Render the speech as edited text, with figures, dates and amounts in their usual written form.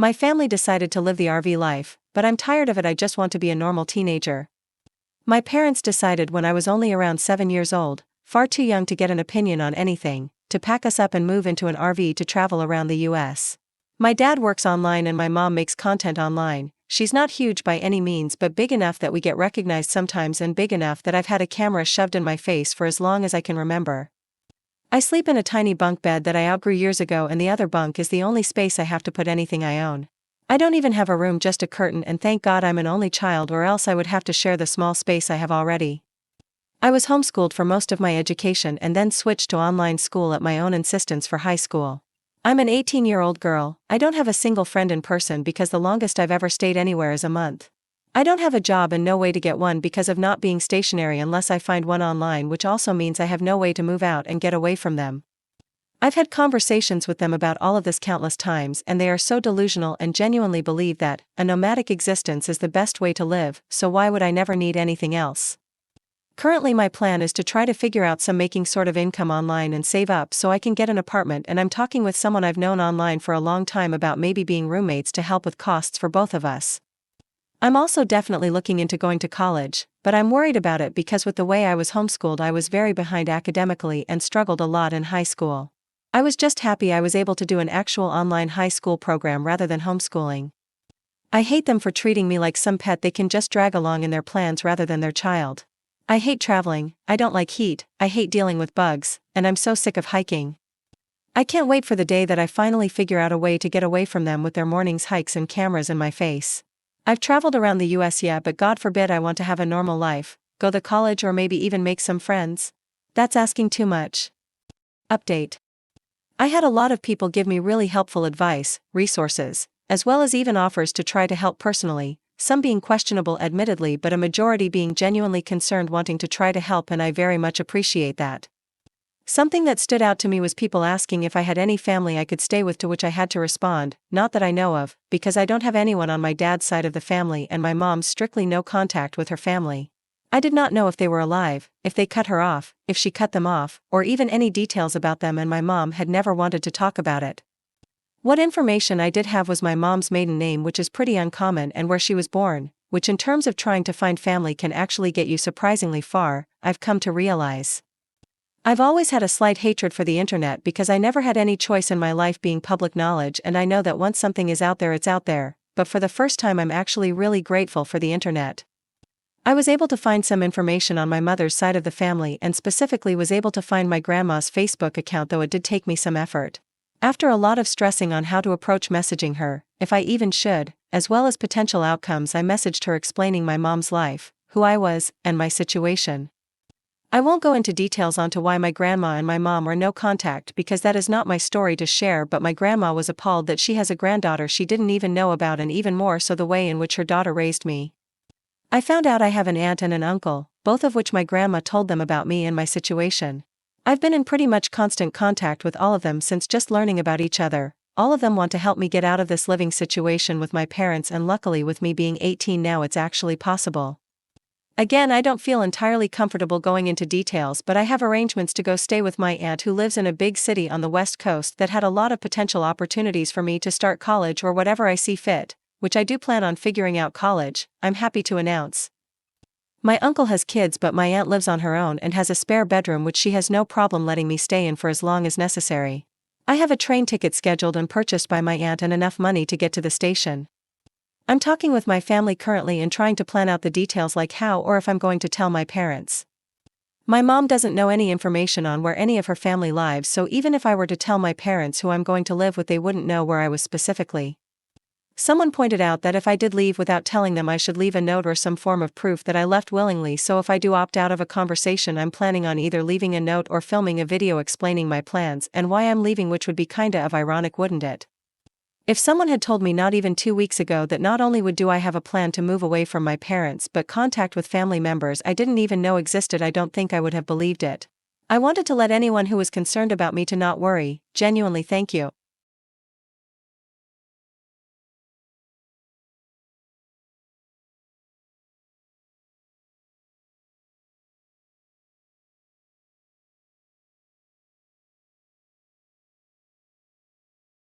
My family decided to live the RV life, but I'm tired of it. I just want to be a normal teenager. My parents decided when I was only around 7 years old, far too young to get an opinion on anything, to pack us up and move into an RV to travel around the US. My dad works online and my mom makes content online. She's not huge by any means, but big enough that we get recognized sometimes, and big enough that I've had a camera shoved in my face for as long as I can remember. I sleep in a tiny bunk bed that I outgrew years ago, and the other bunk is the only space I have to put anything I own. I don't even have a room, just a curtain, and thank God I'm an only child, or else I would have to share the small space I have already. I was homeschooled for most of my education and then switched to online school at my own insistence for high school. I'm an 18-year-old girl. I don't have a single friend in person because the longest I've ever stayed anywhere is a month. I don't have a job and no way to get one because of not being stationary unless I find one online, which also means I have no way to move out and get away from them. I've had conversations with them about all of this countless times, and they are so delusional and genuinely believe that a nomadic existence is the best way to live, so why would I never need anything else? Currently my plan is to try to figure out some making sort of income online and save up so I can get an apartment, and I'm talking with someone I've known online for a long time about maybe being roommates to help with costs for both of us. I'm also definitely looking into going to college, but I'm worried about it because with the way I was homeschooled I was very behind academically and struggled a lot in high school. I was just happy I was able to do an actual online high school program rather than homeschooling. I hate them for treating me like some pet they can just drag along in their plans rather than their child. I hate traveling, I don't like heat, I hate dealing with bugs, and I'm so sick of hiking. I can't wait for the day that I finally figure out a way to get away from them with their morning's hikes and cameras in my face. I've traveled around the US, yeah, but God forbid I want to have a normal life, go to college, or maybe even make some friends. That's asking too much. Update. I had a lot of people give me really helpful advice, resources, as well as even offers to try to help personally, some being questionable admittedly, but a majority being genuinely concerned, wanting to try to help, and I very much appreciate that. Something that stood out to me was people asking if I had any family I could stay with, to which I had to respond, not that I know of, because I don't have anyone on my dad's side of the family and my mom's strictly no contact with her family. I did not know if they were alive, if they cut her off, if she cut them off, or even any details about them, and my mom had never wanted to talk about it. What information I did have was my mom's maiden name, which is pretty uncommon, and where she was born, which in terms of trying to find family can actually get you surprisingly far, I've come to realize. I've always had a slight hatred for the internet because I never had any choice in my life being public knowledge, and I know that once something is out there, it's out there, but for the first time I'm actually really grateful for the internet. I was able to find some information on my mother's side of the family, and specifically was able to find my grandma's Facebook account, though it did take me some effort. After a lot of stressing on how to approach messaging her, if I even should, as well as potential outcomes, I messaged her explaining my mom's life, who I was, and my situation. I won't go into details onto why my grandma and my mom were no contact because that is not my story to share, but my grandma was appalled that she has a granddaughter she didn't even know about, and even more so the way in which her daughter raised me. I found out I have an aunt and an uncle, both of which my grandma told them about me and my situation. I've been in pretty much constant contact with all of them since just learning about each other. All of them want to help me get out of this living situation with my parents, and luckily with me being 18 now it's actually possible. Again, I don't feel entirely comfortable going into details, but I have arrangements to go stay with my aunt who lives in a big city on the West Coast that had a lot of potential opportunities for me to start college or whatever I see fit, which I do plan on figuring out college, I'm happy to announce. My uncle has kids, but my aunt lives on her own and has a spare bedroom which she has no problem letting me stay in for as long as necessary. I have a train ticket scheduled and purchased by my aunt and enough money to get to the station. I'm talking with my family currently and trying to plan out the details, like how or if I'm going to tell my parents. My mom doesn't know any information on where any of her family lives, so even if I were to tell my parents who I'm going to live with, they wouldn't know where I was specifically. Someone pointed out that if I did leave without telling them, I should leave a note or some form of proof that I left willingly, so if I do opt out of a conversation, I'm planning on either leaving a note or filming a video explaining my plans and why I'm leaving, which would be kinda of ironic, wouldn't it? If someone had told me not even 2 weeks ago that not only do I have a plan to move away from my parents but contact with family members I didn't even know existed, I don't think I would have believed it. I wanted to let anyone who was concerned about me to not worry. Genuinely, thank you.